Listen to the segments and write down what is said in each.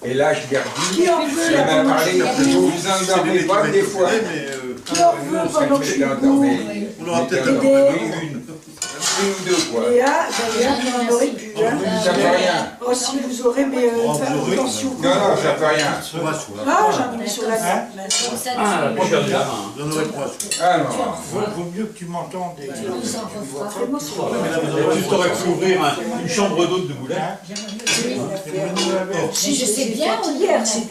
Et là, je garde. Qui en veut Il la m'a parlé, volonté? je vous endormais pas des fois. Qui en veut pendant que je suis bourrée? On aura peut-être Une ou deux fois. Léa, d'ailleurs, on aurait pu. Hein. Ça fait rien. Oh, si vous aurez, mais attention. Non, non, ça fait rien. Ah, j'en ai mis sur la table. Ah, la première de la main. J'en aurais trois. Ah non. Vaut mieux que tu m'entendes. Tu aurais pu ouvrir une chambre d'hôte de Boulet. Si je sais bien, on a fait,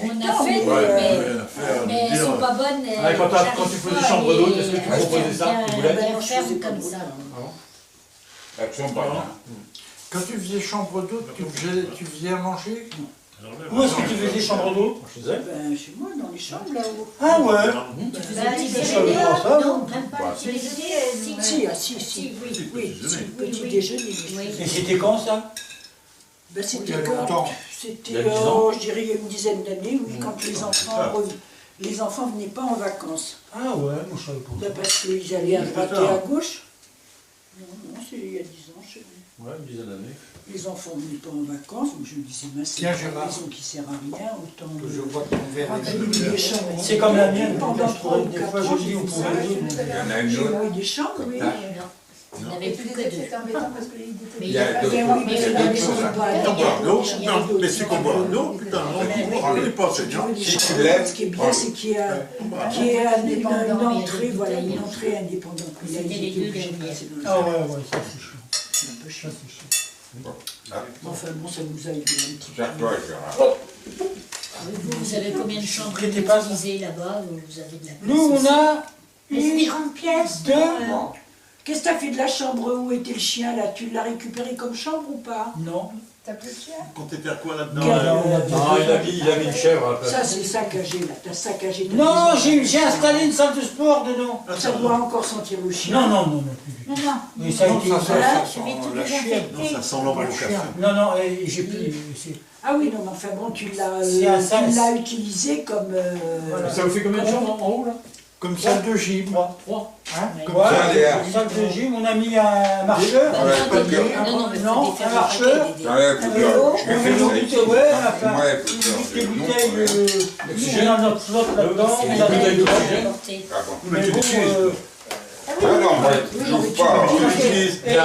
mais elles sont pas bonnes. Quand tu faisais chambre d'hôte, est-ce que tu proposais ça, Boulet? Faire comme ça. Absolument pas. Quand tu faisais chambre d'hôte, tu faisais à manger? Où est-ce que tu faisais chambre d'eau? Chez elle. Ben, chez moi, dans les chambres, là-haut. Ah ouais. Non, même pas. Tu les faisais Si, oui, petit déjeuner. Et c'était quand ça? Ben, Il y a c'était longtemps. quand? C'était, Il y a 10 ans. je dirais, il y a une dizaine d'années, oui, quand les enfants venaient pas en vacances. Ah ouais, moi je savais pas. Ben, parce qu'ils allaient à droite et à gauche. Non, c'est il y a 10 ans, chez nous. Ouais, une dizaine d'années. Les enfants venaient pas en vacances, donc je me disais, ben, c'est Tiens, une Gérard. maison qui sert à rien, autant Je vois ton verre. j'ai des chambres. C'est comme la mienne, Pendant je 3 ou des 4 fois, ans, je dis, j'ai on fait pourrait ça. dire. Il y en a une J'ai autre. loué des chambres, oui. Il n'y avait plus que deux. Il y a d'autres Mais il y a d'autres choses. On boit l'eau, non, mais c'est qu'on boit l'eau, putain, on n'est pas enseignant. Si tu lèves, Ce qui est bien, c'est qu'il y a une entrée, voilà, une entrée indépendante. Mais là, C'était ils les étaient deux obligés de derniers. passer dans le Ah ouais, ça c'est chiant. C'est un peu chiant. Ça c'est chiant. Enfin bon, ça nous a aidé un petit peu. Serre-toi, Gérard. Vous avez combien de chambres Prêtez pas ça. utilisées là-bas où vous avez de la place? Nous on a Mais c'est des grandes pièces. deux. Qu'est-ce que t'as fait de la chambre où était le chien là? Tu l'as récupéré comme chambre ou pas? Non. T'as plus de chien? Comptez faire quoi là-dedans? Non, il a mis une chèvre à la place. Ça c'est saccagé là, t'as saccagé ta Non, maison. j'ai installé une salle de sport dedans. Ça doit encore sentir le chien. Non, non, non, non. Non, non. Mais ça a été. Ça Voilà. sent Mais tout la est chienne. Non, infecté. ça sent l'ombre au café. Non, non, et j'ai plus. Ah oui, non, mais enfin bon, tu C'est un sens. l'as utilisé comme... Ça vous fait combien de chambres en haut là? Comme salle de gym. 3. Hein? Comme Ouais, ça, Léa. une salle de gym, on a mis un marcheur. Bah, Ouais, non, pas non, de- non, mais Non, faut des faire un marcheur. des- J'enlève tout ça. Je vais faire ça ici. Ouais, Moi, elle peut faire des le bouteilles, nom. on a notre flotte là-dedans, C'est on des a bouteilles des d'oxygène. Ah bon. Mais bon, Ah non, moi, je trouve pas. Il y a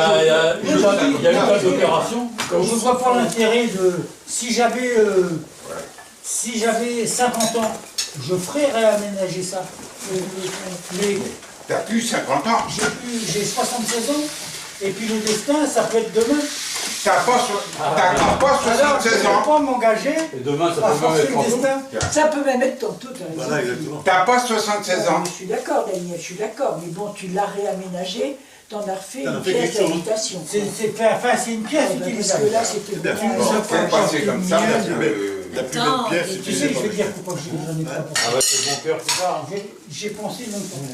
une table d'opération. je vois pas l'intérêt de... Si j'avais 50 ans, je ferais réaménager ça. Mais T'as plus 50 ans. j'ai 76 ans, et puis le destin, ça peut être demain. T'as pas 76 Je ne vais ans. pas m'engager Et demain, ça à peut même forcer être le en destin. Ça peut même être tantôt, t'as raison. Voilà, exactement. T'as pas 76 ans. Je suis d'accord, Daniel, je suis d'accord. Mais bon, tu l'as réaménagé, t'en as refait T'en as une fait pièce quelque chose. d'habitation. C'est une pièce Parce que utilisable. là, c'était bien. bien. Bon, fais passer comme ça. La plus belle pièce, c'est Tu sais, je vais dire pourquoi j'en ai pas pensé. Avec le bon cœur, c'est ça. J'ai pensé longtemps.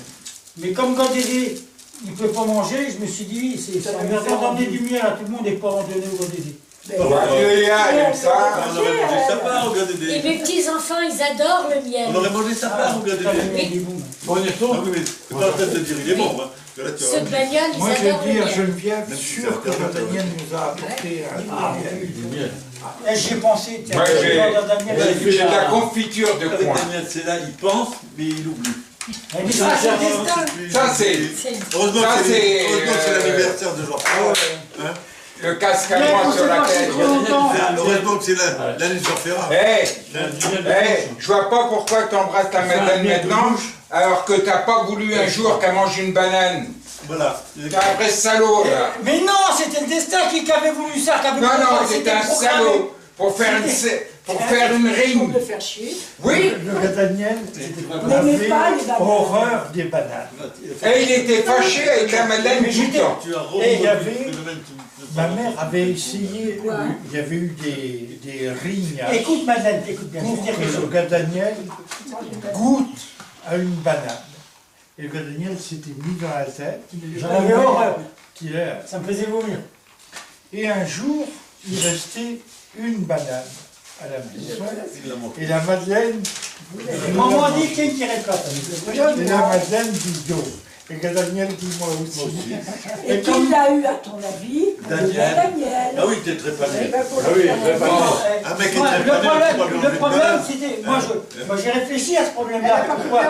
Mais comme Godédé, il ne peut pas manger, je me suis dit, c'est important d'emmener du miel à tout le monde et pas en donner au Godédé. Léa, elle aime ça. On aurait mangé sa part, au gars Et des... mes petits-enfants, ils adorent le miel. On aurait mangé sa part, au gars des... Bon, on y Ah retourne. oui, mais t'es pas en train de te dire, il est bon, hein. Que là, tu Ceux de bagnole, ils Moi, je adorent vais le dire, miel. Geneviève, Même si sûr que c'est un Daniel nous a apporté un Du miel. J'ai pensé, tiens, Moi, je vais demander à Daniel. j'ai de la confiture de Avec coin. Daniel, c'est là, il pense, mais il oublie. Mais ça, c'est le destin. Ça, c'est Heureusement Ça, que c'est, c'est l'anniversaire de Jean-Pierre. Hein? le casque à moi sur la tête. Heureusement que c'est l'année de Jean-Pierre. Je vois pas pourquoi t'embrasses ta madame maintenant, alors que t'as pas voulu un jour qu'elle mange une banane. Voilà. T'es un vrai salaud, là. Mais non, c'était le destin qui avait voulu ça, qui avait Non, voulu non, ça, c'était un programmé. salaud. Pour faire une Pour rime. me faire chier. Oui, Le Daniel N'aimez pas les bananes. horreur des bananes. et il était fâché avec la madame tout le temps. Tu as Et il y avait- le phénomène. Ma mère avait essayé, Ouais. il y avait eu des rignes. Écoute Madeleine, écoute bien, je vais Pour te dire quelque que le chose. gars Daniel goûte à une banane. Et le gars Daniel s'était mis dans la tête J'en avais horreur, qu'il a. ça me faisait vomir. Et un jour, il restait une banane à la maison. Il l'a mangé. Et la Madeleine, Maman dit qu'il y a une qui répète. et la Madeleine dit donc. Et que Daniel dit moi aussi. Et qui l'a eu, à ton avis? Daniel. Ah oui, t'es très pané. Ah oui, très pas Un mec est Moi, très le pané. problème, c'était. Moi, j'ai réfléchi à ce problème-là. Pourquoi?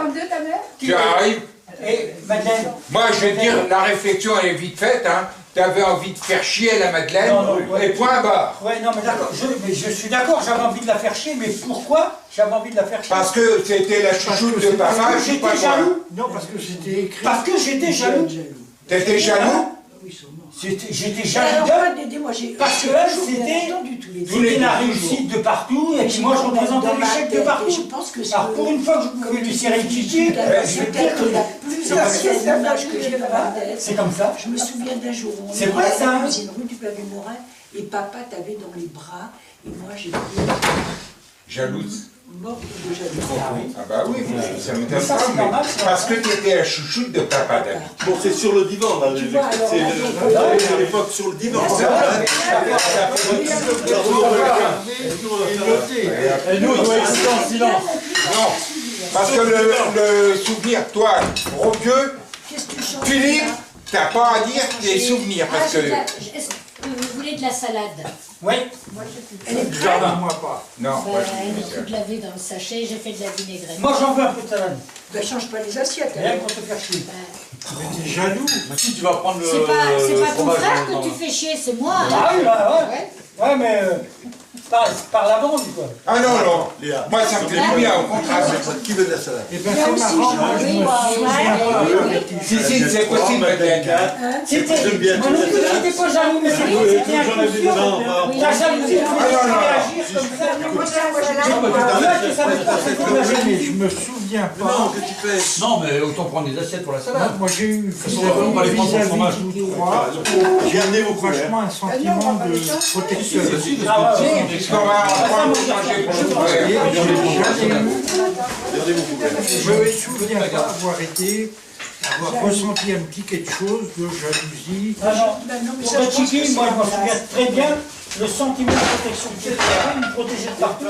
Tu arrives. Et Madeleine. Moi, je veux dire, la réflexion, elle est vite faite, hein. T'avais envie de faire chier la Madeleine, Non, ouais. et point barre. Ouais, non, mais d'accord, je suis d'accord, j'avais envie de la faire chier, mais pourquoi j'avais envie de la faire chier? Parce que c'était la chouchoute de papa, je sais pas J'étais quoi. jaloux. Non, parce que c'était écrit. Parce que j'étais jaloux. T'étais jaloux? Oui, sûrement. J'étais Alors, jaloux moi, d'elle, Dédé, moi, j'ai parce que elle, c'était c'était la réussite de partout, et puis moi, je représentais l'échec de partout. Je pense que c'est Alors, pour une fois que je pouvais lui serrer le kiki, je vais dire que la plus ancienne image que j'ai de Madeleine. c'est comme ça. Je me souviens d'un jour où on C'est était vrai, à ça, la hein. cuisine rue du Pavé Morin, et papa t'avait dans les bras, et moi, j'étais Jalouse. morte de jalousie. Ah bah oui, ça m'étonne Ça, pas, c'est normal, mais ça. parce que t'étais la chouchoute de papa, David. Bon, c'est sur le divan, là. Tu vois, alors, C'est là, à l'époque sur le divan. C'est vrai. Et nous, on doit rester en silence. Non, parce que le souvenir, toi, gros vieux, Qu'est-ce que tu chantes? Philippe, t'as pas à dire tes souvenirs, parce que... Est-ce que vous voulez de la salade? Oui. Elle est prête. Jardin. Moi pas. Non, Bah, moi elle je est toute lavée dans le sachet, j'ai fait de la vinaigrette. Moi, j'en veux un peu de salade. Ben, change pas les assiettes. Rien alors. pour te faire chier. Mais t'es jaloux. Mais si tu vas prendre le. C'est pas ton fromage frère dans- que tu fais chier, c'est moi. Ah oui, bah, ouais. Ouais. Ouais, mais par la bande, quoi. Ah non, non, Léa. moi ça me fait du bien, au contraire. Qui veut de la salade? Eh ben Il y a c'est aussi marrant, Jean- moi je oui, me ouais, souviens Si, c'est possible, Madeleine. C'était. J'aime bien Moi non plus, j'étais pas jaloux, mais c'était inconscient. La jalousie me faisait réagir comme ça. Là, tu savais pas c'est quoi la mais jalousie. je me souviens Non, pas. que tu fais. Non, mais autant prendre des assiettes pour la salade. Moi j'ai eu on va les prendre sur le fromage. vis-à-vis tous trois, J'ai amené vos couverts. franchement un sentiment de protection. Ah ouais, Si, puisqu'on va apprendre à manger pour le frère. Regardez vos couverts. Je me souviens pas avoir ressenti un petit quelque chose de jalousie. Ah non. Ben non, mais Pour ça, je être pense que chiqui, c'est moi je m'en la souviens base. très bien, le sentiment de protection que c'était, il me protégeait de partout.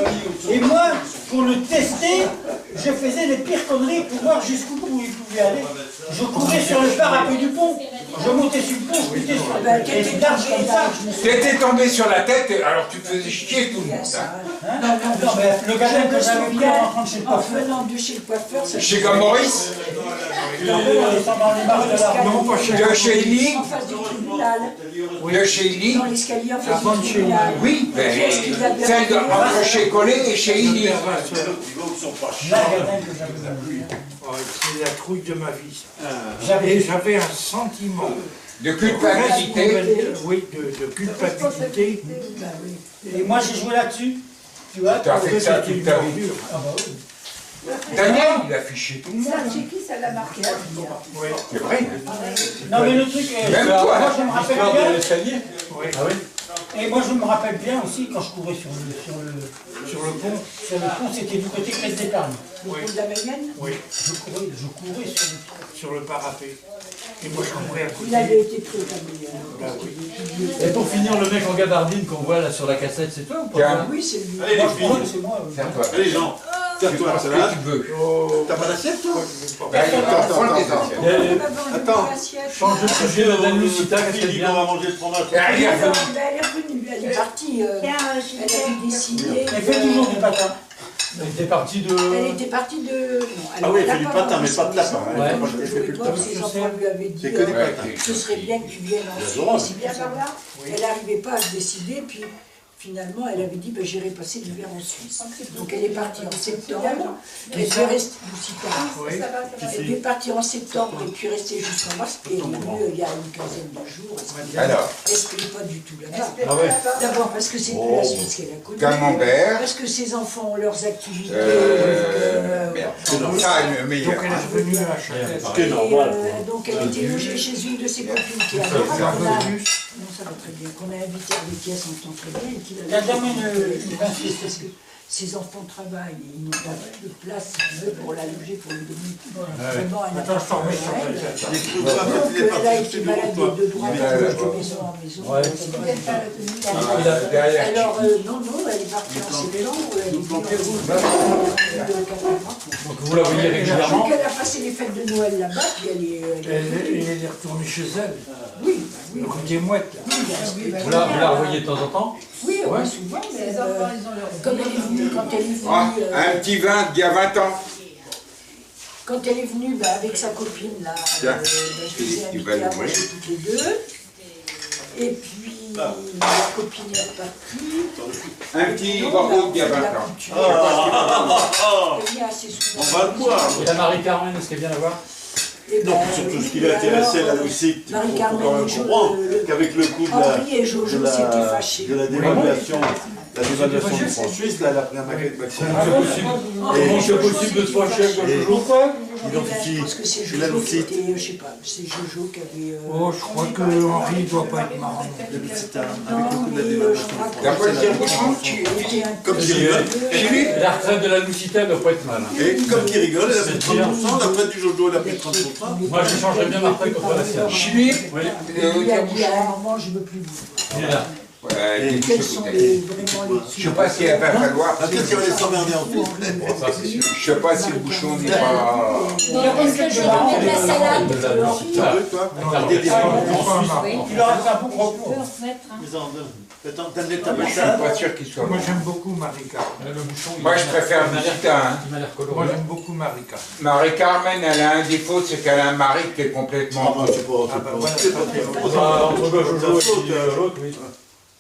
Et moi, pour le tester, je faisais les pires conneries pour voir jusqu'où il pouvait aller. Je courais sur le parapet du pont, je montais sur le pont, je butais sur Ben, le t'étais et large comme ça. T'étais tombé sur la tête, alors tu faisais chier tout le monde. Hein. Hein non, mais le gars que j'avais pris en rentrant de chez le En coiffeur, venant de chez le coiffeur, ça Chez comme Maurice, en descendant les marches de la Non, pas chez de chez Eli, en face du tribunal, de chez Eli. dans l'escalier en face Avant de du chez tribunal. Oui, ben, celle entre chez Collet et chez Eli. Les autres sont pas chers. la gadelle que j'avais. Oh, c'est la trouille de ma vie, ça. J'avais Et j'avais un sentiment De culpabilité. oui, de culpabilité. Et moi j'ai joué là-dessus, tu vois. T'as fait ça C'était une toute ta vie. ordure. Ah bah oui. Daniel, il a fiché tout le monde. Ça l'a marqué à vie. Oui, C'est vrai. Non mais le truc, Même toi, moi je me rappelle L'histoire de bien. l'escalier. oui. Ah oui. Et moi je me rappelle bien aussi quand je courais sur le pont, c'était du côté Crête d'Épargne. Le coup de la Mayenne, Oui, Je courais sur le parapet. Et moi, je courais à côté. il avait été pris au Cameroun. Bah oui. Et pour finir, le mec en gabardine qu'on voit là sur la cassette, c'est toi ou pas? Tiens, Oui, c'est lui. Allez, Moi les je crois filles. que c'est moi. c'est à toi. Allez, Jean. Tu Serre-toi prends la ce salade. que tu veux. Oh, T'as pas d'assiette, toi? Ben, il va prendre des assiettes. Attends. Change de sujet, madame Lucita, qu'est-ce qu'elle Philippe, vient? on va manger le fromage. Et elle est revenue. Elle est revenue, elle est partie. Elle avait décidé. Elle fait toujours du patin. Elle était partie de. Elle était partie de. Non, Ah oui, elle n'a fait du pas patin, vendu mais son pas de lapin, maison. hein. Comme Moi, je je jouais fais plus de pas, lapin. ses enfants lui avaient dit C'est que des Ouais, patins. ce serait bien que tu viennes ensuite. Laurent. C'est bien par là. Elle n'arrivait pas à se décider, puis finalement elle avait dit ben, j'irai passer l'hiver en Suisse. Donc elle est partie en septembre, elle est restée oui. elle est partie en septembre et puis restée jusqu'en mars, et elle est venue il y a une quinzaine de jours. Alors, Elle n'est pas du tout là-bas. Ah ouais. D'abord parce que c'est plus la Suisse qu'elle a connue. Camembert. Parce que ses enfants ont leurs activités. Merde. Ça, le meilleur. Donc elle est revenue à Châtel. Ce qui est normal. Donc elle était logée chez une de ses copines qui a non, ça va très bien. Qu'on a invité avec qui elle s'entend très bien et qui Elle donne une parce que ses enfants travaillent, et ils n'ont pas de place, si tu veux, pour la loger, pour lui donner vraiment un Attends, je t'en remets sur appartement. le chat. Donc elle a été baladée de droite à gauche, de maison en maison. Ouais. Alors, non, elle est partie en septembre, elle est venue en Donc vous la voyez régulièrement. donc elle a passé les fêtes de Noël là-bas, puis elle est... Elle est retournée chez elle. Oui, Rue des Mouettes, là. Vous la revoyez de temps en temps. oui, on va souvent, mais comme elle est venue, quand elle est venue... Ah, un petit vin d'il y a 20 ans. Quand elle est venue avec sa copine, là, Tiens, je les ai tu invitées vas à l'ouvrir. manger toutes les deux. Et puis, la copine est repartie. Un petit Bordeaux d'il y a 20 ans. Je sais pas Elle vient assez souvent. On va le boire. Et la Marie-Carmen, est-ce qu'elle vient la voir? Et Non, ben, surtout ce oui, qui l'intéressait alors, là aussi, il faut Marie-Carmen quand même et Jo- comprendre qu'avec le coup Henri et Jojo s'étaient fâchés. de la dévaluation de franc suisse, là, elle a pris un maquette maximum. Comment c'est possible de se fâcher avec le Jojo? Pourquoi Identifie. Je pense que c'est Il a Jojo le qui site. était, je sais pas, c'est Jojo qui avait... Oh, je crois que Henri ne doit pas être marrant. Le petit avec le non, coup de la mais je dévaluation crois de que T'as pas le franc tire-bouchon, tu étais un Comme peu- tu rigoles. Philippe, La retraite de la Loucita ne doit pas être mal. Hein. Et comme il rigole, elle a pris C'est bien. 30%, la retraite du Jojo, elle a pris 30%. Moi, je changerais bien ma retraite contre la sienne. Philippe, Oui, Il a dit à un moment, je ne veux plus vous. il est là. ouais, des Quels petites sont bouteilles. vraiment les... Je sais pas si elle va falloir. Ah, peut-être qu'il va les s'emmerder en plus. Bon, ça, c'est sûr. Je sais pas si le bouchon n'est pas. Bon, est-ce que je vais mettre la salade? De la Loucita. Tu veux, toi La Des retraite décisions. en Suisse. Oui. Tu leur as fait un bon Je gros peux pot. remettre, hein. Mais en deux. Attends, t'as mis ta Je suis salade pas sûr qu'il soit Moi, bon. j'aime beaucoup Marie-Carmen. Le bouchon, il Moi, a je préfère il m'a l'air- Loucita, hein. Il m'a l'air Moi, coloré. j'aime beaucoup Marie-Carmen. Marie-Carmen, elle a un défaut, c'est qu'elle a un mari qui est Ah, complètement. bah, c'est pas. Ah, bah, voilà, C'est ça, pas. c'est c'est bon. pas- Ah, entre le Jojo et puis, l'autre, oui.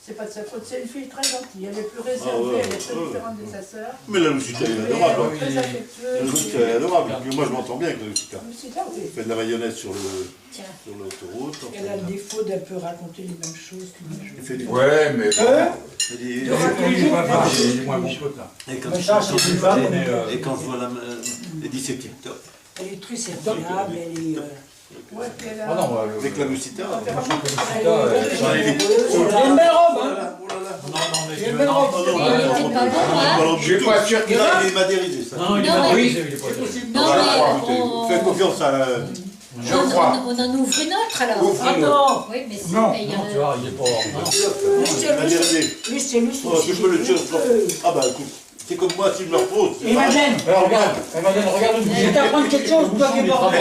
C'est pas de sa faute, c'est une fille très gentille, elle est plus Ah réservée, ouais, elle est très ouais. différente de sa sœur. Mais la Lucita, elle est Mais adorable. elle hein. est très La affectueuse. Lucita, elle est adorable. Puis moi, je m'entends bien avec la Lucita. Lucita, oui. Elle fait de la mayonnaise sur Tiens. l'autoroute. Elle a le défaut d'un peu raconter les mêmes choses tous les jours. Elle fait des. Ouais, mais bon. elle dit- De raconter Il est pas plein de marrant. Il choses est moins tous bon les jours. pote, là. Et quand Mais ça, c'est une femme. et quand je vois la. Elle dit c'est TikTok. Elle est très serviable, elle est... Ouais, puis elle a... Ah non, moi, Avec la Lucita. elle est j'en ai très des- heureuse, Il y elle a a- une belle robe, hein. Oh là là. Non, non, mais Il y a une belle robe. Il était pas bon, hein? Je suis pas sûr qu'il Non, a. il est madérisé, ça. Non, il est Non, pas mais- brisé, il est pas brisé. Non, mais on... Fais confiance à. Je crois. On en ouvre une autre alors. Ouvre Ah une autre. non. Oui, mais si, Non, mais il y Non, en tu a... vois, il est pas... Non. Laissez-le, Madérisé. laissez-le Oh, tu peux le tuer. Ah bah écoute, c'est comme moi, si je me repose. Et Madeleine, Alors, regarde, regarde le je vais bouchon. t'apprendre quelque chose, toi qui es bordel.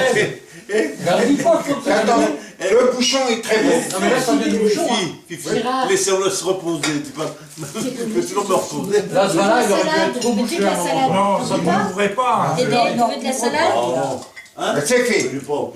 Regarde. Dis pas que faut Attends, le bouchon est très bon. Non, mais là, ça vient du bouchon. hein. Fifi, Gérard. laissez-le se reposer. Tu peux toujours me reposer. Là, ce vin-là, il aurait pu Salade, être trop tu veux bouché de à la un salade? moment. Non, ça ne m'ouvrait pas. hein. Tu veux de la salade? Hein C'est fait.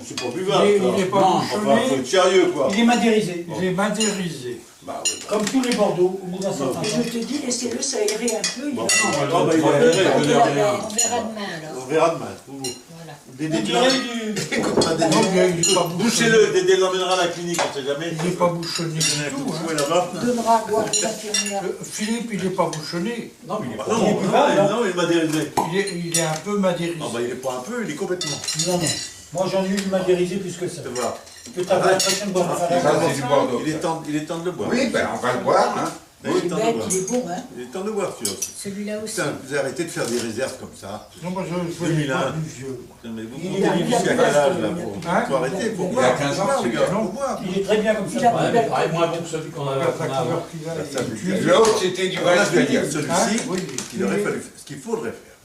C'est pas buvable. Il est pas Enfin, faut bouchonné, être sérieux, quoi. Il est madérisé. il est madérisé. Bah, ouais, Comme tous les Bordeaux, au bout d'un certain Et temps. je te dis, laissez-le s'aérer un peu. Il Bon. va- Ah, bah, il va aérer, On je veux dire. verra demain alors. On verra demain. Voilà. Dédé, On tu dirait l'emmènes- du... Non, mais il est pas bouchonné. Bouchez-le, Dédé l'emmènera à la clinique, on sait jamais. Il n'est pas bouchonné du tout. hein. Ouais, là-bas. donnera à boire aux infirmières. Philippe, il n'est pas bouchonné. Non, mais il est Ah pas non, bon. non, il m'a dérisé. Il est un peu madérisé. Ah bah il est pas un peu, il est complètement. Non, non. Moi j'en ai eu du madérisé plus que ça. Voilà. Que t'avais l'impression de boire un Ça, salade. c'est du Bordeaux. Il est temps de le boire. Oui, ben on va le boire. Hein. Il Il est est temps de le bête, boire. il est bon, hein. Il est temps de le boire, celui-là. Celui-là aussi. Putain, vous arrêtez de faire des réserves comme ça. Non, moi je veux 2001. pas du vieux. Putain, mais vous Il comptez a- jusqu'à quel âge là Hein faut arrêter, faut Il a boire. 15 ans, faut boire, ce les gars. gars, faut boire. Il est très bien comme Il ça. a- Ouais, mais pareil, moins bon que celui qu'on avait La qu'on a avant. couleur qu'il a, Ça, il est L'autre, c'était du vin Voilà, je veux espagnol. dire, celui-ci, Hein oui, il aurait fallu faire ce qu'il faudrait faire.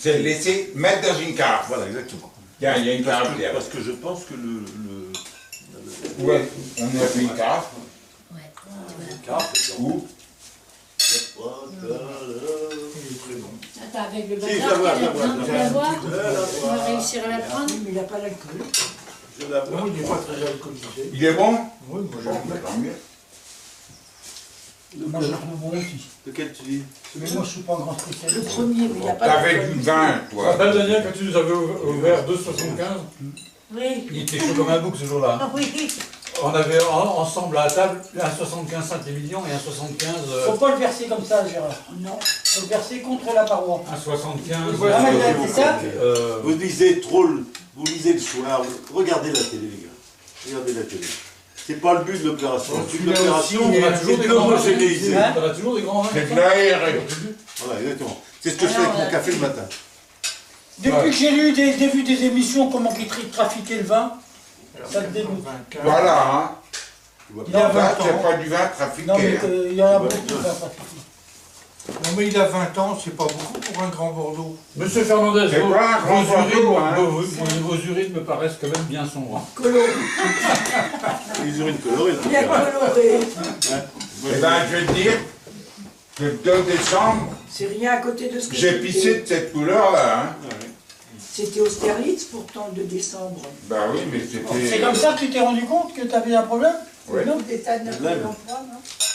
C'est le laisser mettre dans une carafe. Voilà, exactement. Tiens, il y a une carafe derrière. Parce que je pense que le Ouais, on a fait une carafe. Ouais. Où Attends, avec le Si, je la bazar, vois, qu'elle je la a vois, besoin je de la la vois. voir. Je la vois. On va réussir à la prendre. Oui, mais il n'a pas l'alcool. Je la vois. Non, il n'est pas très alcoolisé. Il est bon? Oui, moi Bon, j'aime ben, bien. tant mieux. Moi je trouve bon aussi. Lequel tu dis? Mais moi je suis pas un grand Le spécialiste. premier, mais il n'a pas T'avais d'alcool. du vin, Je me toi. rappelle, Daniel, quand tu nous avais ouvert 2,75, Oui. il était chaud comme un bouc ce jour-là. Ah oui. On avait ensemble à la table un 75 Saint-Émilion et un 75... Faut pas le verser comme ça, Gérard. Non. Faut le verser contre la paroi. un 75... Ah, Madeleine, c'est ça Vous lisez trop, vous lisez le soir, regardez la télé, les gars. Regardez la télé. C'est pas le but de l'opération. Le but de l'opération, On a toujours c'est des grands vins. d'homogénéiser. Hein On a toujours des grands vins. C'est de l'air. Voilà, exactement. C'est ce que je fais avec mon café le matin. Depuis que j'ai vu des émissions comment ils trafiquaient le vin, ça te dégoûte. Voilà, hein. Il a 20 Là, ans. c'est pas du vin trafiqué. Non, mais hein. il y en a beaucoup de vin trafiqués. Non mais il a 20 ans, c'est pas beaucoup pour un grand Bordeaux. Monsieur Fernandez, C'est pas un grand Bordeaux, hein. vos urines me paraissent quand même bien sombres. hein. Coloré. Les urines colorées. Bien coloré. Eh ben, je vais te dire que le 2 décembre, C'est rien à côté de ce que j'ai c'était. pissé de cette couleur-là. Hein. C'était Austerlitz pourtant le 2 décembre. Bah oui, mais C'est c'était... comme ça que tu t'es rendu compte que tu avais un problème? Ouais. Donc des tas de Napoléon III,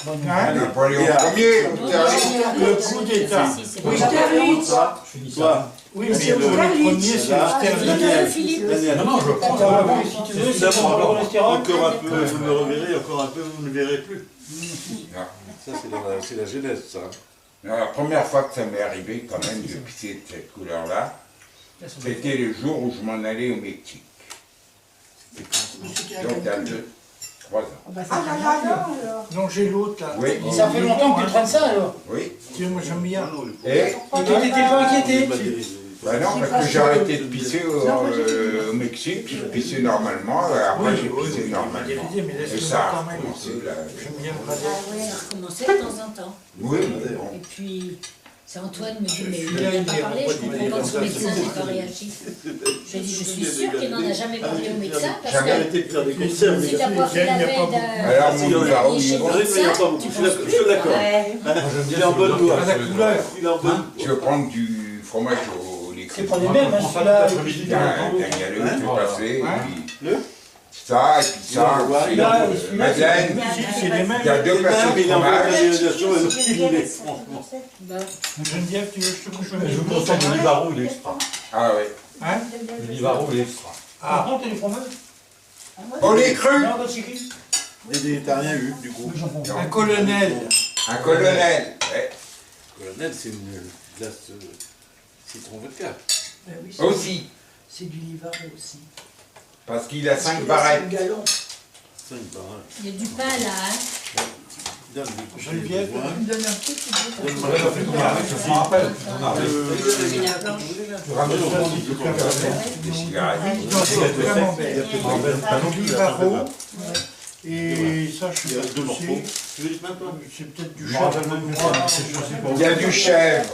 non? Hein? Napoléon Et à- Ier, Le coup d'État. Austerlitz. Je dis ça. Toi, Oui, Mais mais c'est le Austerlitz. premier c'est Là. Austerlitz. Daniel, Non, non, je prends. Ah, oui, si tu veux, c'est D'abord, pour le alors. cholestérol. encore un peu, vous me reverrez, encore un peu, vous ne me verrez plus. Ah. Ça, c'est la genèse, ça. La première fois que ça m'est arrivé, quand même, de pisser de cette couleur-là, c'était le jour où je m'en allais au Mexique. C'était à Donc, il y a Cancun. 3 ans. Ah bah c'est pas alors. Non, j'ai l'autre là. Oui, Ça fait longtemps que tu traînes ça alors. oui. Tiens, moi j'aime bien. Et, Et tu t'étais pas inquiété. bah non, parce que j'ai arrêté de pisser au Mexique, je pissais normalement, après j'ai pissé normalement. Mais Et laisse-le ça a quand même. recommencé là. J'aime bien le Ah radais. ouais, recommencer de temps en temps. Oui, mais bon. Et puis, c'est Antoine me dit, mais Celui-là, il il n'a est pas parlé, en je boîte, comprends pas que son il est médecin comme n'ait ça. pas réagi. Je lui ai dit, je suis sûre qu'il n'en a jamais parlé au médecin, parce Jamais. que Arrêtez de faire des conserves. si t'as pas fait la veille Alors, d'un... mon il y en a Nouvaro, chez il le Il y en a médecin, pas beaucoup, tu je suis penses plus. d'accord. Ouais. Il est en bonne voie. À la couleur. Il est en bonne Je vais prendre du fromage au lait C'est cru. pas les mêmes, hein, celui-là. Daniel, Hein? tout passé, Hein? et puis Le ça, et puis ça, Il Celui-là, puis et celui-là, Madeleine, C'est les mêmes. il y a deux personnes mais de il est en bonne fromage. réalisation et l'autre, il l'est, franchement. Bah, Geneviève, tu veux que je te couche le Je vous nez? conseille le Livaro, il est extra. Ah oui. Hein? Le Livaro, il est extra. Par contre, t'as du fromage? Au lait cru, Non, bah, c'est qui? Et t'as rien eu, du coup. Un colonel. un colonel. Ouais. Colonel, c'est une glace citron vodka. Ben oui, Aussi, c'est du Livaro aussi. parce qu'il a 5 C'est barrettes. le galon. 5 barres. il y a du pain là, hein. Donne-lui. Geneviève. Tu me donnes un petit, tu dis. Je me rappelle. Des cigarettes. Non, c'est camembert. Livaro. Et ça, je Il suis y a pas deux morceaux. touché. Tu veux du pain, toi? C'est peut-être du Je me rappelle chèvre même noir. Il y a du chèvre,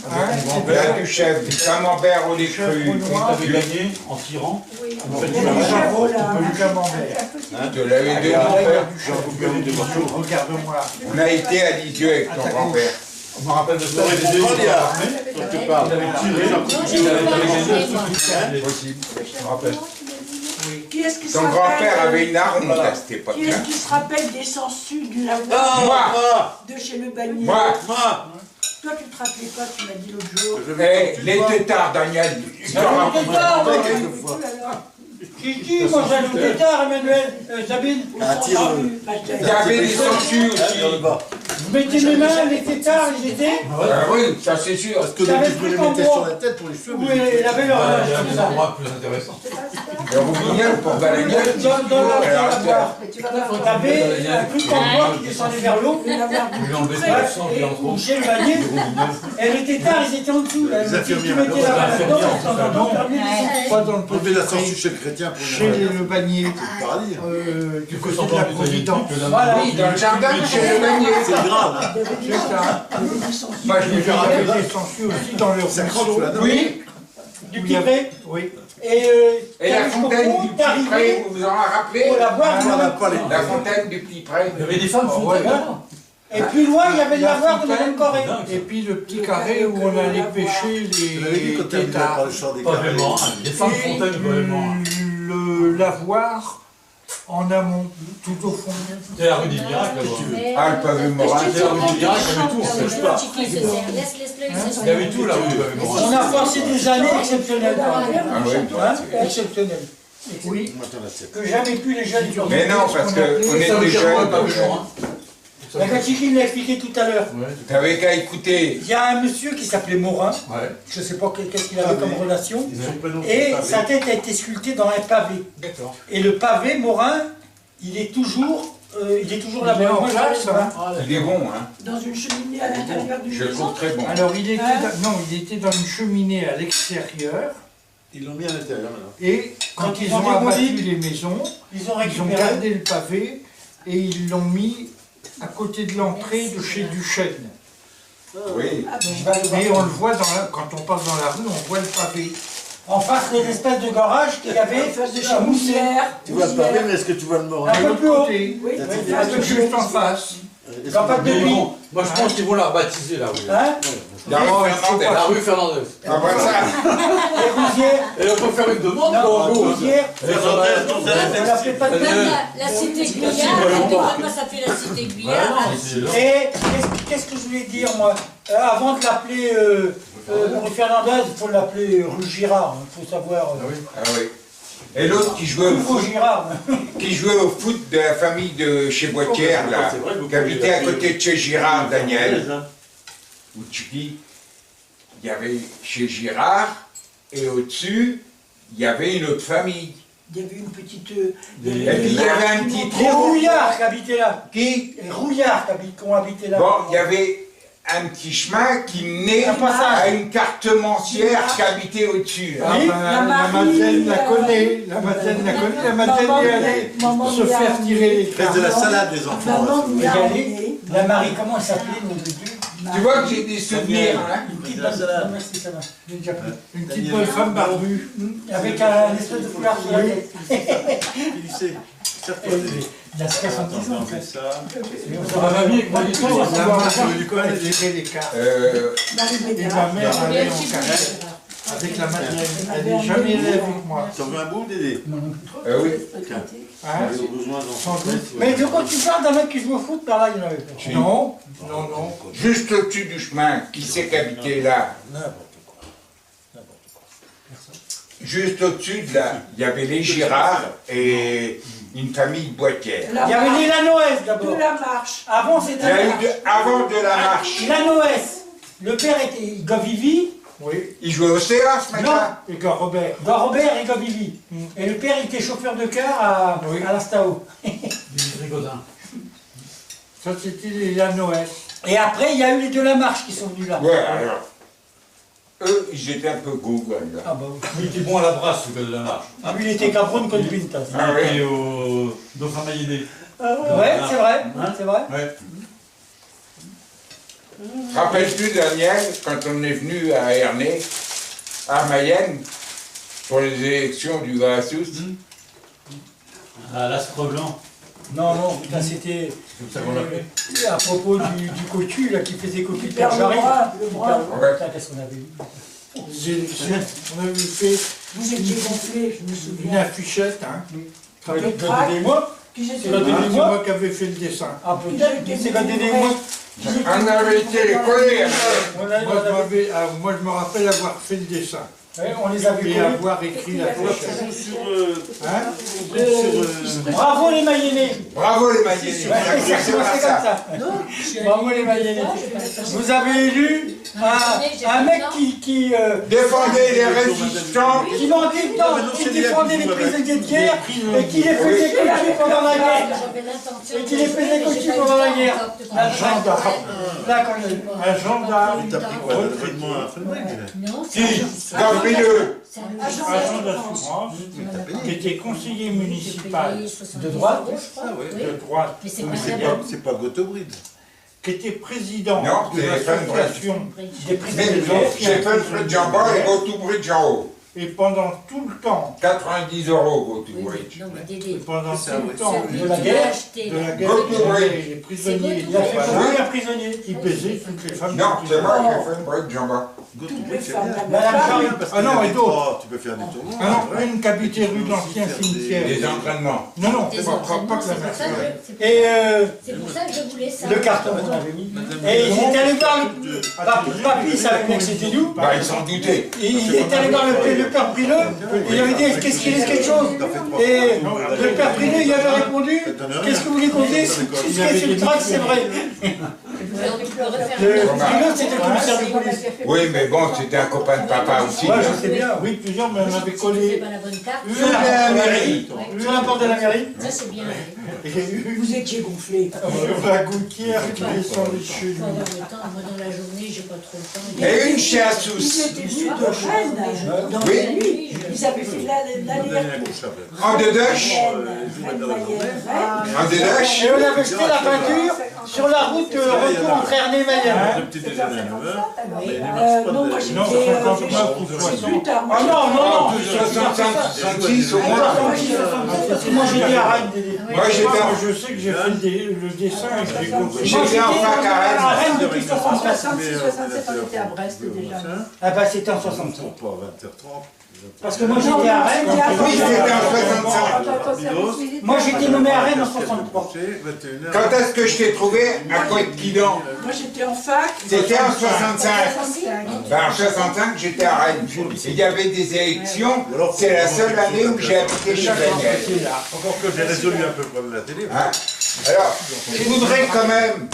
Hein? il y a du chèvre, du camembert au lait cru. Chèvre noir. T'avais gagné en tirant. Oui. Il y a du Livaro, du camembert. Je te l'avais donné, Ah, mon il y a père. du chèvre, deux morceaux. Regarde-moi. On a été à Lisieux avec ton grand-père. Je me rappelle de ça. T'aurais les pu deux, prendre, il il y a- avait Quand tu parles. tiré. Non, j'ai Il pas avait gagné mangé, moi. Possible. Je me rappelle. Qui est-ce qui se Ton grand-père rappelle avait une arme Voilà. à cette époque. Qui est-ce qui se rappelle des sangsues du lavoir Moi. de chez le bannier? Moi, Toi, tu te rappelais pas, tu m'as dit l'autre jour. les tétards, Daniel. Tu te rappelles Quelquefois. Qui mange un tétard, Emmanuel? Sabine? Ah, tire Il y avait des sangsues aussi. Vous mettez mes mains, les tétards, ils étaient... Ah oui, ça c'est sûr. Parce que T'avais tu peux pris les en mettre bois. sur la tête pour les cheveux. Où elle avait leur... Il y a des endroits plus intéressants. Le Roubignol pour Balagnol. Dans la boire. Mais tu vas voir. T'avais un truc en bois qui descendait vers l'eau. Le lavoir du Je lui ai enlevé tout ça, près. le sang, je l'ai en trop. Chez le bannier. Et les tétards, ils étaient en dessous. Là. Les Tu infirmières, mettais la main là-dedans, infirmières, de temps en temps, terminé de descendre. Pas dans le Enlever petit la pré, sangsue chez le chrétien pour chez le bannier, le paradis. du côté de la Providence. Voilà. Oui, dans le jardin chez le Bagnier. C'est grave, hein. Il y avait des sangsues. Il y avait des sangsues. Moi, je me Il y suis avait rappelé. des sangsues aussi dans le Ça croque ruisseau. sous la dent. Oui, Du petit pré. Oui. Et et la fontaine du petit pré, vous vous en rappelez? pour la boire. On n'a pas les... La fontaine du petit pré. Il y avait des femmes Oh, ouais. fontaines là-bas. Et plus loin, il y avait de la boire dans le même corée. Et puis le petit carré où on allait pêcher Je l'avais dit les quand tu as tétards. le chant des Pas carrés. vraiment. Des femmes fontaines, vraiment. Le lavoir en amont, tout au fond. C'était la rue des miracles là-bas. Ah, le pavé moral. C'était la rue des miracles, il y avait tout en fait. Laisse-le, Il y avait tout la rue du pavé moral. On a passé des années exceptionnelles. Ah oui, Hein, exceptionnelles. Oui. Maintenant, la tête. Que jamais plus les jeunes sur Mais non, parce qu'on Ça veut était dire quoi, jeunes. le pavé donc, moral? La Gatchiki l'a expliqué tout à l'heure. Ouais. T'avais qu'à écouter. Il y a un monsieur qui s'appelait Morin. Ouais. Je ne sais pas qu'est-ce qu'il avait comme relation. Son prénom, Et c'est sa tête a été sculptée dans un pavé. D'accord. Et le pavé, Morin, il est toujours il est toujours Il là-bas. est en Moi, je place, l'avais pas. Ah, Il est bon, hein. Dans une cheminée à l'intérieur du Je le trouve très bon. Alors il était, Hein non, il était dans une cheminée à l'extérieur Ils l'ont mis à l'intérieur maintenant. et quand Quand ils ils ont ont abattu démoli, les maisons, Ils ont ils ont récupéré. gardé le pavé et ils l'ont mis à côté de l'entrée de chez Duchesne. Oui. Ah bon. Je vais aller voir. Et on le voit quand on passe dans la rue, on voit le pavé. En face des espèces de garage qu'il y avait En face de à Mousset. Chaumière. Tu vois le pavé, mais est-ce que tu vois le mort? Un peu plus haut. côté, Oui, T'as en dit- face de juste en face. Dans pas de Mais nuit. bon, moi je pense qu'ils vont la rebaptiser la rue. Hein La rue Fernandez. La rue Fernandez. Ah bah ça, Les Rousières. Et on peut faire une demande Non, pour vous. Rousières. On l'appelait pas de Même nuit. la cité Guyard, pourquoi ça fait la cité Guyard? Et qu'est-ce que je voulais dire, moi avant de l'appeler rue Fernandez, il faut l'appeler rue Girard. Il faut savoir. ah oui. Et l'autre qui jouait au Rue foot, Girard. qui jouait au foot de la famille de chez Boitière, là, C'est vrai, vous qui habitait à côté de chez Girard, Daniel, Hein. où tu dis, il y avait chez Girard, et au-dessus, il y avait une autre famille. Il y avait une petite. Et puis il y avait un petit Les trou. Rouillards qui habitaient là. Qui Les Rouillards qui ont habité là. Bon, il y avait un petit chemin qui menait Un passage. à une cartemencière qui habitait au-dessus. Ah Oui, ben, la Marie, Madeleine la connaît, la Madeleine la connaît, la Madeleine Maman, est allée maman se lui a faire tirer les Faites de la cartons. salade, les enfants. Maman lui a Regardez. emmené. La Marie, comment elle s'appelait, mon Dieu? Tu vois que j'ai des souvenirs, hein. Une petite De la bonne salade. merci, ça va. J'ai déjà pris. Une petite bonne femme barbue. Avec un espèce de foulard sur la tête. Lycée. Il a 70 ans, en fait. Ça. Ma mamie avec moi, La maman du coin, elle tirait les cartes. Marie Et Bédard. ma mère Il y a allait un en petit carré peu. avec la Madeleine. Elle n'est jamais allée avec moi. T'en veux un bout, Dédé? Oui. Hein Ils ont besoin Sans doute. Mais de quoi tu parles d'un mec qui joue au foot, par là, il y en avait pas. Non, non, non. Juste au-dessus du chemin, qui c'est qui habitait là? Juste au-dessus de là, il y avait les Girard et une famille Boitière. Il y avait les Lanoès d'abord. De la marche. Avant, Il y c'était a eu avant de la marche. Lanoès. Le père était Govivi, Oui. Il jouait au CA ce mec-là. Et quand Robert. Robert et Govivi. Et le père était chauffeur de car à l'Astao. Dimitri Godin. Ça, c'était les Lanoès. Et après, il y a eu les de la marche qui sont venus là. Ouais, alors. Eux, ils étaient un peu Google, là. Ah bah oui. Il était bon à la brasse, ce gars de la marche. Ah, lui, il était Cabron contre Pintas. Ah oui. Et au Dauphin Maillet. Ouais, c'est vrai, c'est vrai. Ouais. Rappelles-tu, Daniel, quand on est venu à Ernée, à Mayenne, pour les élections du Grassous, À l'Aspre Blanc. Non, non, putain, c'était C'est comme ça qu'on l'appelait. à propos du cocu là, qui faisait copie de Père Pierre Jarry. Le Brun. Ouais. Putain, qu'est-ce qu'on avait eu. Les élections, on avait fait Vous étiez gonflé, je me une souviens. affichette. Hein. Donnez-moi. Qui C'est j'étais la Ah, deuxième c'est moi. moi qui avais fait le dessin. Ah peut-être, c'est la donnez-moi. on avait été collés. Moi, je me rappelle avoir fait le dessin On les avait et collés. avoir écrit la affichette. sur. Hein Bravo les Mayennais. Bravo les Mayennais. Ouais, c'est comme ça. Bravo les Mayennais. Vous avez élu un mec qui Défendez les résistants. mentait tant, qui défendait les prisonniers de guerre et qui les faisait cocu pendant la guerre. Et qui les faisait cocu pendant la guerre. Un gendarme. D'accord. Un gendarme. T'as pris quoi? Le traitement à Fenwick? Non, Qui Gambrineux. Agent d'assurance qui était conseiller municipal De droite. de droite, Mais c'est Mais pas c'est très pas, bon. c'est pas Gottobrid. qui était président Non, de c'est l'association des prisonniers de Mais guerre. j'ai fait le bridge en bas et go to bridge en haut. Et pendant tout le temps, 90 € go to bridge. Non, mais et Dédé, pendant Ça, tout le oui. temps De la guerre. de la guerre, Go to bridge. les prisonniers, Il a fait Oui. combien un prisonnier? il baisait toutes les femmes. Non, qui c'est étaient moi là. qui ai fait le bridge en bas. Gottobrid, c'est femmes, bien. Madame Jarry. Ah non, et d'autres. Tu peux faire des tournois. Ah non, une qui habitait rue de l'Ancien Cimetière. Des entraînements. Non, non, des c'est pas entraînements, que la c'est pour ça mère. que- Et c'est pour ça que je voulais ça. le carton qu'on avait mis. Et ils étaient allés voir le papy, savait bien que c'était nous. Bah, ils s'en doutaient. Et il est allé voir le père Brileux, et il avait dit qu'est-ce qu'il est quelque chose. Et le père Brileux il avait répondu qu'est-ce que vous voulez qu'on dise? Ce qui est sur le trac, c'est vrai. tu peux refaire Pilote, c'était le commissaire de police. Oui, mais bon, c'était un copain de papa aussi. Ouais, je sais bien, oui, plusieurs m'en avaient C'est collé pas la bonne carte. Sur la mairie. Sur la porte de la mairie. Ça, c'est bien. et une Vous étiez gonflé. la gouttière qui descendait de chez Il lui. faut avoir le temps. Moi, dans la journée, j'ai pas trop le temps. Et une chez Ils Assous. étaient venus de Rennes dans Oui. la nuit. Ils avaient fait l'aller-retour. En dedoche. En dedoche. Et on avait jeté la peinture sur la route retour entre Ernée et Mayenne. Le petit déjeuner à 9h. Non, moi Non, j'étais... 59 ou C'est 60. plus tard. Ah non, non, non. 65, 66 au moins. Parce que moi j'étais à Rennes. Moi j'étais Moi, en, je sais que j'ai fait le dessin et que j'ai compris. j'étais en fac à à Rennes. Rennes depuis 67. 66, 67, on était à Brest déjà. Ah bah c'était en 65. Pas à 20h30. Parce que moi j'étais à Rennes. Oui, c'était en 65. Moi j'étais nommé à Rennes en 63. Quand est-ce que je t'ai trouvé à Coët-Quidan? Moi j'étais en fac. C'était en 65. Ben, en 65, j'étais à Rennes. Il y avait des élections. C'est la seule année où j'ai habité chez Daniel. Encore que j'ai résolu un peu le problème de la télé. Hein? Alors, je voudrais quand même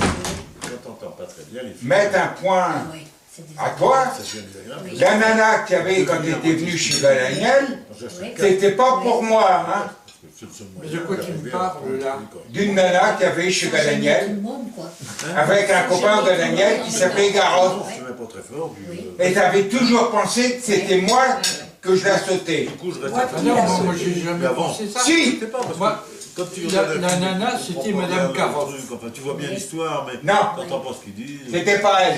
On t'entend pas très bien les filles. mettre un point Oui, c'est des... à toi. Ça devient désagréable. Oui. La nana qu'il y avait quand tu étais venu chez Daniel, Oui. c'était pas pour moi, hein. Mais de quoi tu me parles, là? D'une nana qu'il y avait chez Tout le Daniel, monde, quoi. avec un copain de Daniel qui s'appelait Garotte. Je ne pas très fort. Oui. Et t'avais toujours pensé que c'était moi que je la sautais. Du coup, je reste Ouais, à Ah non, moi j'ai jamais avant. pensé ça. Si! sais pas, parce que Moi, quand tu la- regardes la film, nana, tu c'était comprends Madame bien le Carotte. truc, enfin, tu vois bien l'histoire, mais Non, t'entends pas ce qu'ils disent. c'était pas elle.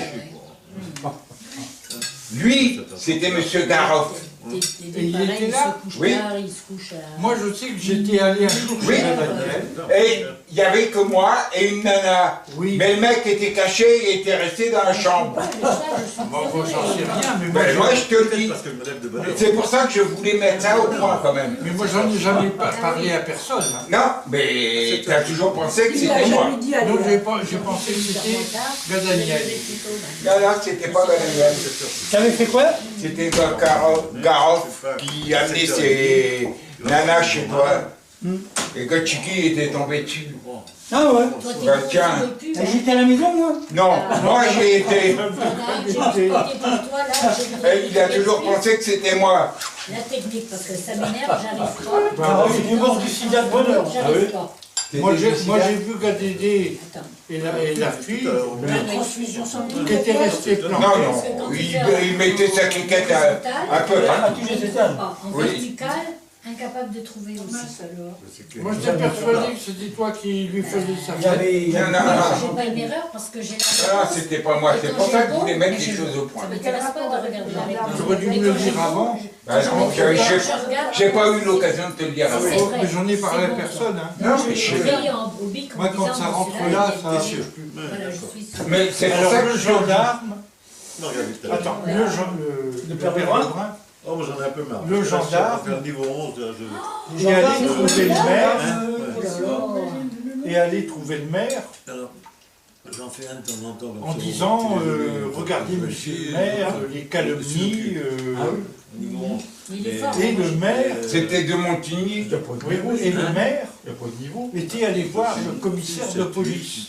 Lui, c'était Monsieur Garotte. Des Et il pareils, était il là? se couche Oui. tard, il se couche à... Moi je sais que j'étais allé un jour Oui. chez Daniel. Et il y avait que moi et une nana. Oui. Mais le mec était caché et était resté dans la chambre. Mais ça, je suis Moi j'en sais rien, mais Ben, moi je te le dis. Parce que je me lève de bonne heure. C'est pour ça que je voulais mettre ça au point quand même. mais moi j'en ai jamais parlé à personne. Hein. Non, mais t'as toujours pensé que Il l'a c'était moi. jamais dit à Donc l'époque. j'ai pensé que c'était Gadaniel. Non, non, c'était pas Daniel. Tu avais fait quoi? C'était Garotte qui amenait ses nanas chez toi. Et que Chiki était tombé dessus. Ah ouais. Toi, t'es Bah, tiens. plus, Et j'étais à la maison moi. Non, moi j'ai été. J'ai expliqué pour toi, là, Et il a toujours pensé que c'était moi. La technique, parce que ça m'énerve, j'arrive pas. Ah, j'étais mort du sida de bonheur. J'arrive pas. Moi j'ai vu Gadédé Attends. et la fille La transfusion sanguine. qui étaient restées Non, plantées. non, il mettait sa cliquette un peu. Ah, tu les étales. En Oui. vertical, incapable de trouver aussi. Moi j'étais persuadé que c'était toi qui lui faisais ça. Il y avait... Non, non, non. J'ai pas une erreur parce que j'ai la Non, réponse. c'était pas moi. C'est pour ça que je voulais mettre les choses au point. Ça m'intéresse pas de regarder la réponse. J'aurais dû me le dire avant. Bah non, j'ai pas eu l'occasion de te le dire Ah, avant. c'est vrai. Mais j'en ai parlé à C'est bon. personne. Hein. Non, mais je Je sais. veille au bic en Moi quand disant, ça bon, rentre celui-là, là, il ça est marche sûr. plus. Voilà, je suis sûre. Mais c'est pour Alors ça le que gendarme, Non, regardez tout à l'heure. attends, le Père Père Oh, moi j'en ai un peu marre. Le gendarme. Faire le niveau 11, là, je... est allé trouver le maire, Oh là là. et aller trouver le maire Alors, j'en fais un de temps en temps. comme en ça, disant au- regardez monsieur le maire, les calomnies, Niveau 11. Il est fort. et le maire, c'était de Montigny. oui, et le maire était allé voir le commissaire de police.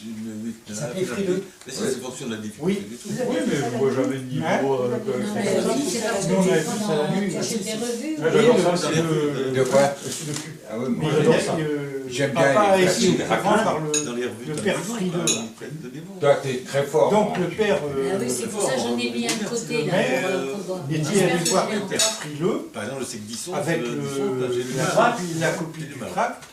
Il s'appelait Frileux. Mais ça, c'est fonction de la difficulté Oui. du tout. Oui, mais je vois jamais de niveau. Hein Non, mais c'est parce Nous, on que avait tu vu prends ça la dans- nuit. tu achètes des revues. Ouais, j'adore ça, De quoi Ah oui, moi Mais j'adore ça. J'aime bien papa a les été faciles au courant rapide. par Dans les le revues, père t'as Frileux. ils prennent de niveau. Toi, t'es très fort. Donc le père Ah oui, c'est pour ça que j'en ai mis un de côté. le Là, maire pour voir. était J'espère allé que voir je le l'ai père encore. Frileux Par exemple, je sais que Disson, avec j'ai du la mal. trappe, la copie J'ai du du mal. trappe.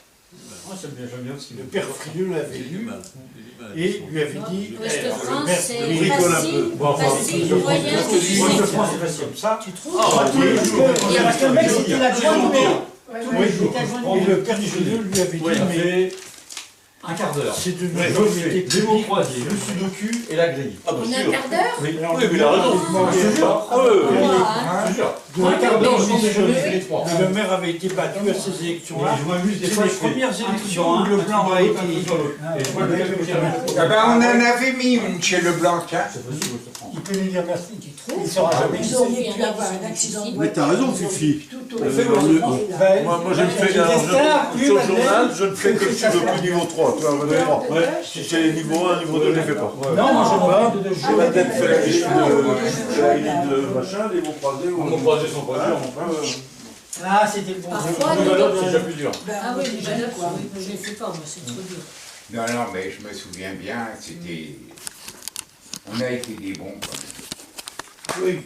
J'aime bien ce qu'il Le père Frileux l'avait J'ai du lu mal. J'ai du mal. et lui avait dit Ouest le France, maire c'est il rigole un facile, peu. Bon, enfin, facile, je moyen, pense que difficile. Moi, je pense que c'est comme ça. Tu trouves Parce que le mec c'était l'adjoint du maire. Oui, Et le père Frileux lui avait dit ça mais fait un quart d'heure. c'est une Ouais, société les mots publique. croisés, le sudoku et la grille. Ah, bah, On a un sûr. quart d'heure Oui, Oui, mais il a raison. Je te jure. Ah ouais, ouais, ouais. Hein Je te jure. de Un quart d'heure, je de- pense que je les fait les trois. Le maire avait été battu à ces élections-là. Je m'amuse des C'est fois, les je fais premières un truc élections dans où un, le un blanc truc a dans été... l'autre, un truc dans l'autre. Et je vois le mec qui tient. Ah ben on en avait mis une chez Leblanc, hein. C'est possible, je te prends. Il peut lui dire merci. Tu trouves ne sera jamais. Vous auriez pu avoir un accident de voiture. Mais t'as raison, Fifi. Tout au Ben, Moi, je ne fais les destins, plus sur le Madeleine, journal, je ne fais que sur le plus niveau 3. Tu vois, niveau 3. Si c'est les niveau 1, niveau 2, je ne les fais pas. Non, moi je vois de Je Madeleine fait la liste de machin, les mots croisés. Mon croisés sont pas durs, enfin. Ah, c'était le bon. Parfois, Le Valope, c'est déjà plus dur. Ah oui, les Valope, je ne les fais pas, moi, c'est trop dur. Non, non, mais je me souviens bien, c'était... On a été des bons, quand même. Oui.